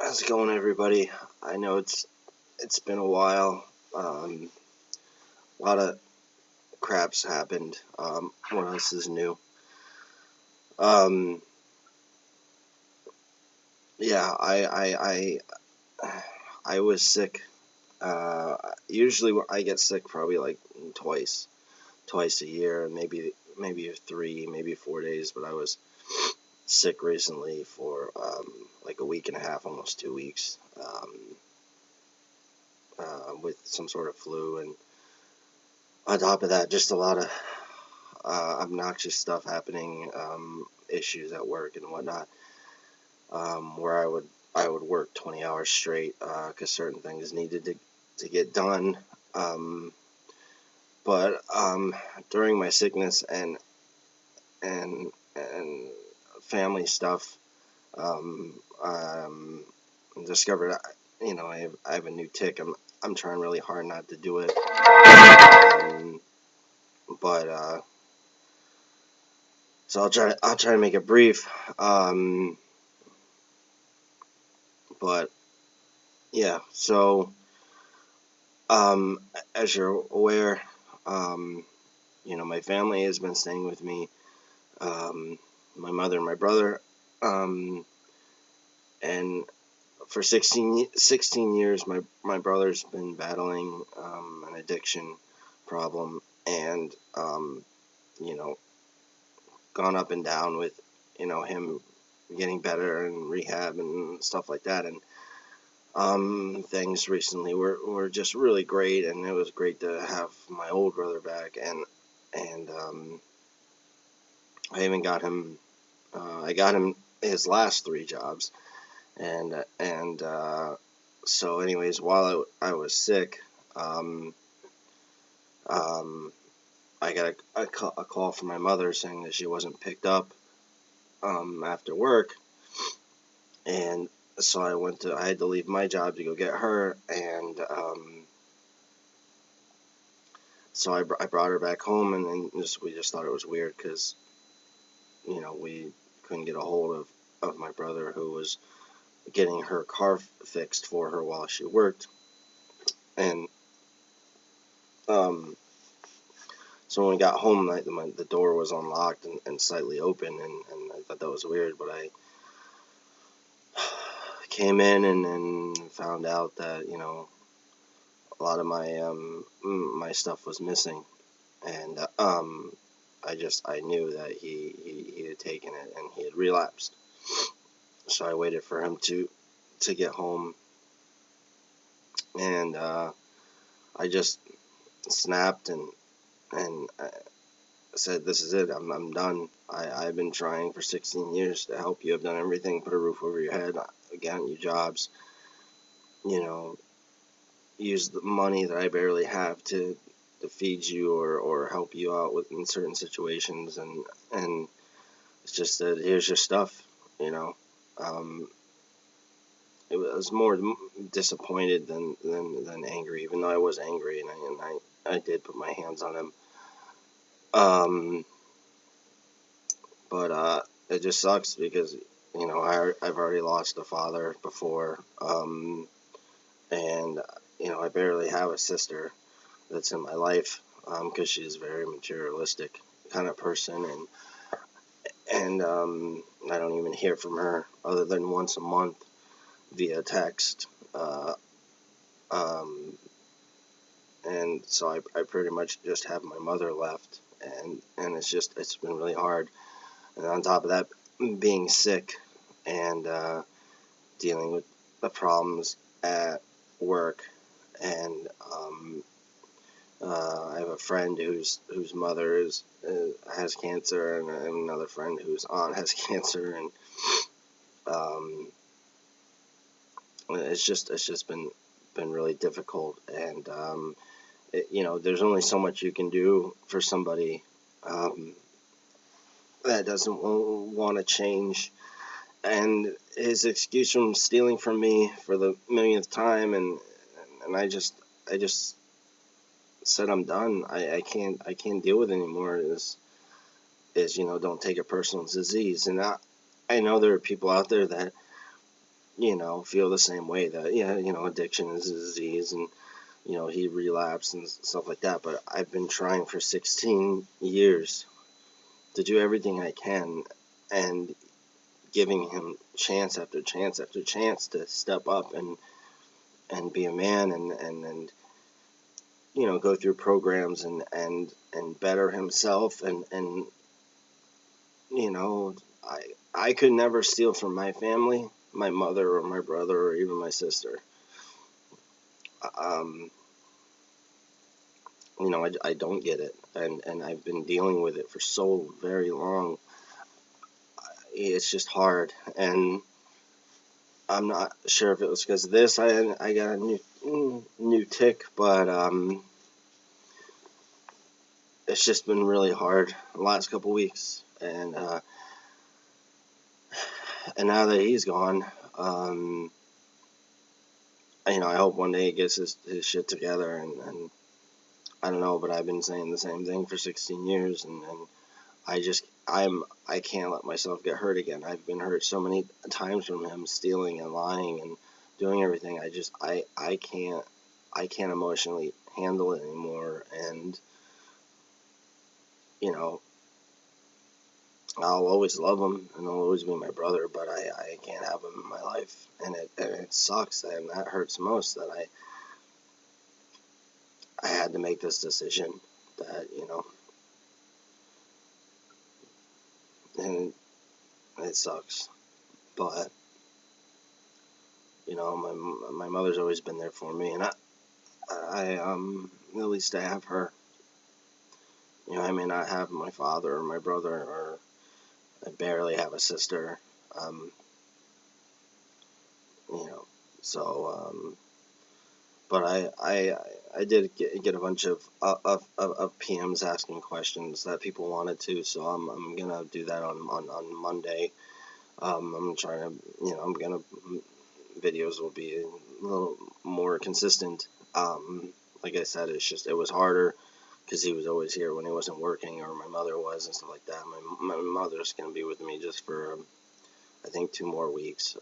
How's it going, everybody? I know it's been a while. A lot of crap's happened. What else is new? Um, yeah, I was sick. Usually I get sick probably like twice a year, maybe 3, maybe 4 days. But I was sick recently for like a week and a half, almost 2 weeks, with some sort of flu, and on top of that, just a lot of obnoxious stuff happening, issues at work and whatnot, where I would work 20 hours straight because certain things needed to get done. Um, but during my sickness and family stuff, I discovered I have a new tick. I'm trying really hard not to do it, but so I'll try to make it brief. But yeah, so um, as you're aware, um, my family has been staying with me, um, my mother and my brother, um, and for 16 years, my brother's been battling an addiction problem, and you know, gone up and down with him getting better and rehab and stuff like that, and things recently were just really great, and it was great to have my old brother back, and I even got him. I got him his last 3 jobs, and so anyways, while I was sick, um, um, I got a call from my mother saying that she wasn't picked up after work, and so I had to leave my job to go get her, and so I brought her back home, and then we just thought it was weird because we couldn't get a hold of my brother, who was getting her car fixed for her while she worked, and um, so when we got home, the door was unlocked and slightly open, and I thought that was weird, but I came in and found out that a lot of my stuff was missing, and I knew that he had taken it and he had relapsed. So I waited for him to get home, and I just snapped and said, "This is it. I'm done. I've been trying for 16 years to help you. I've done everything. Put a roof over your head, gotten you jobs. You know, use the money that I barely have to feed you or help you out with in certain situations, and it's just that here's your stuff. You know." Um, it was more disappointed than angry, even though I was angry, and I did put my hands on him. Um, but it just sucks because I've already lost a father before, and I barely have a sister that's in my life, because she's a very materialistic kind of person, and I don't even hear from her other than once a month via text. Um, and so I pretty much just have my mother left, and it's been really hard. And on top of that, being sick and dealing with the problems at work, and I have a friend whose mother has cancer, and another friend whose aunt has cancer, and um, it's just been really difficult, and there's only so much you can do for somebody um, that doesn't want to change. And his excuse from stealing from me for the millionth time, and I just said I'm done. I can't deal with it anymore. Is don't take it personal, it's disease. And I know there are people out there that feel the same way that, addiction is a disease, and, he relapsed and stuff like that. But I've been trying for 16 years to do everything I can, and giving him chance after chance after chance to step up and be a man, and go through programs and better himself, and I could never steal from my family, my mother or my brother or even my sister. um I don't get it, and I've been dealing with it for so very long. It's just hard, and I'm not sure if it was because of this. I got a new tick, but it's just been really hard the last couple weeks, and now that he's gone, I hope one day he gets his shit together, and I don't know, but I've been saying the same thing for 16 years, and I can't let myself get hurt again. I've been hurt so many times from him stealing and lying and doing everything. I can't emotionally handle it anymore, and I'll always love him, and he'll always be my brother, but I can't have him in my life, and it sucks, and that hurts most, that I had to make this decision, that and it sucks, but my mother's always been there for me, and at least I have her. I may not have my father or my brother, or I barely have a sister. Um, you know, so but I did get a bunch of PMs asking questions that people wanted to, so I'm gonna do that on Monday. I'm trying to, videos will be a little more consistent. Like I said, it was harder because he was always here when he wasn't working, or my mother was, and stuff like that. My mother's gonna be with me just for I think 2 more weeks.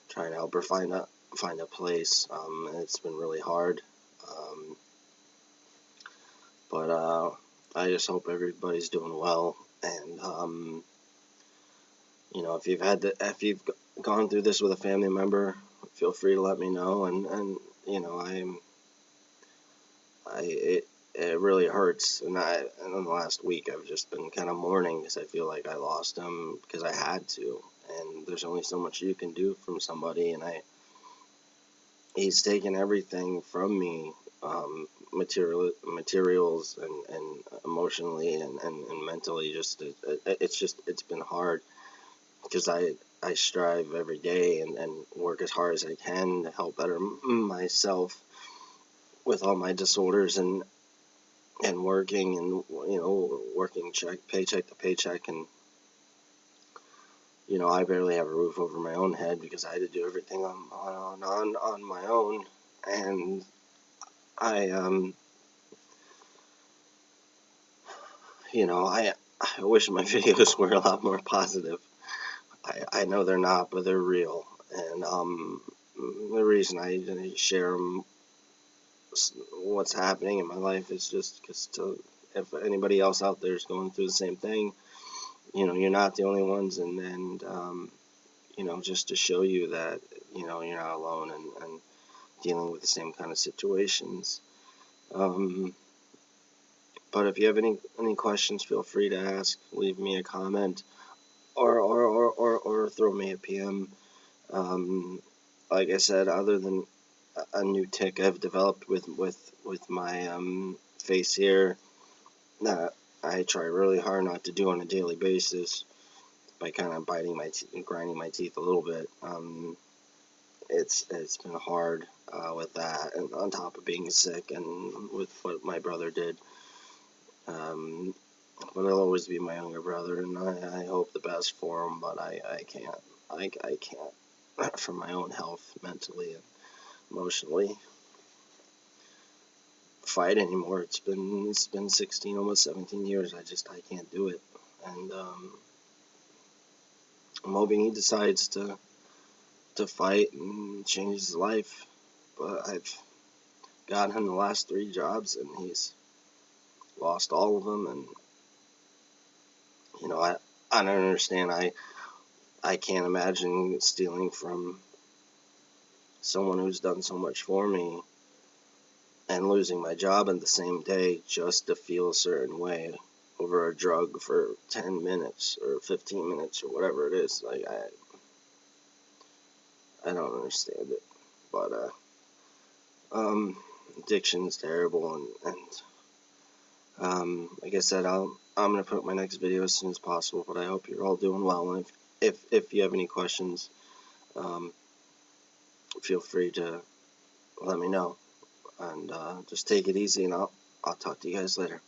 Trying to help her find a place. It's been really hard, um, but I just hope everybody's doing well. And if you've gone through this with a family member, feel free to let me know. And it really hurts. And in the last week, I've just been kind of mourning because I feel like I lost him because I had to. And there's only so much you can do from somebody, and he's taken everything from me, materials and emotionally and mentally. It's been hard because I strive every day and work as hard as I can to help better myself with all my disorders, and working, and working paycheck to paycheck, and I barely have a roof over my own head because I had to do everything on my own. And I I wish my videos were a lot more positive. I know they're not, but they're real, and the reason I share what's happening in my life is just because, if anybody else out there is going through the same thing, you're not the only ones, and just to show you that you're not alone, and dealing with the same kind of situations. But if you have any questions, feel free to ask, leave me a comment, or throw me a PM. Like I said, other than a new tick I've developed with my face here, that I try really hard not to do on a daily basis, by kind of biting my teeth and grinding my teeth a little bit. It's been hard with that, and on top of being sick, and with what my brother did. But he'll always be my younger brother, and I hope the best for him, but I can't. I can't, for my own health, mentally and emotionally, fight anymore. It's been 16, almost 17 years. I can't do it, and I'm hoping he decides to to fight and change his life. But I've got him the last 3 jobs, and he's lost all of them. And I don't understand. I can't imagine stealing from someone who's done so much for me and losing my job in the same day just to feel a certain way over a drug for 10 minutes or 15 minutes or whatever it is. Like, I don't understand it. But, addiction is terrible, and like I said, I'm going to put up my next video as soon as possible, but I hope you're all doing well, and if you have any questions, feel free to let me know, and just take it easy, and I'll talk to you guys later.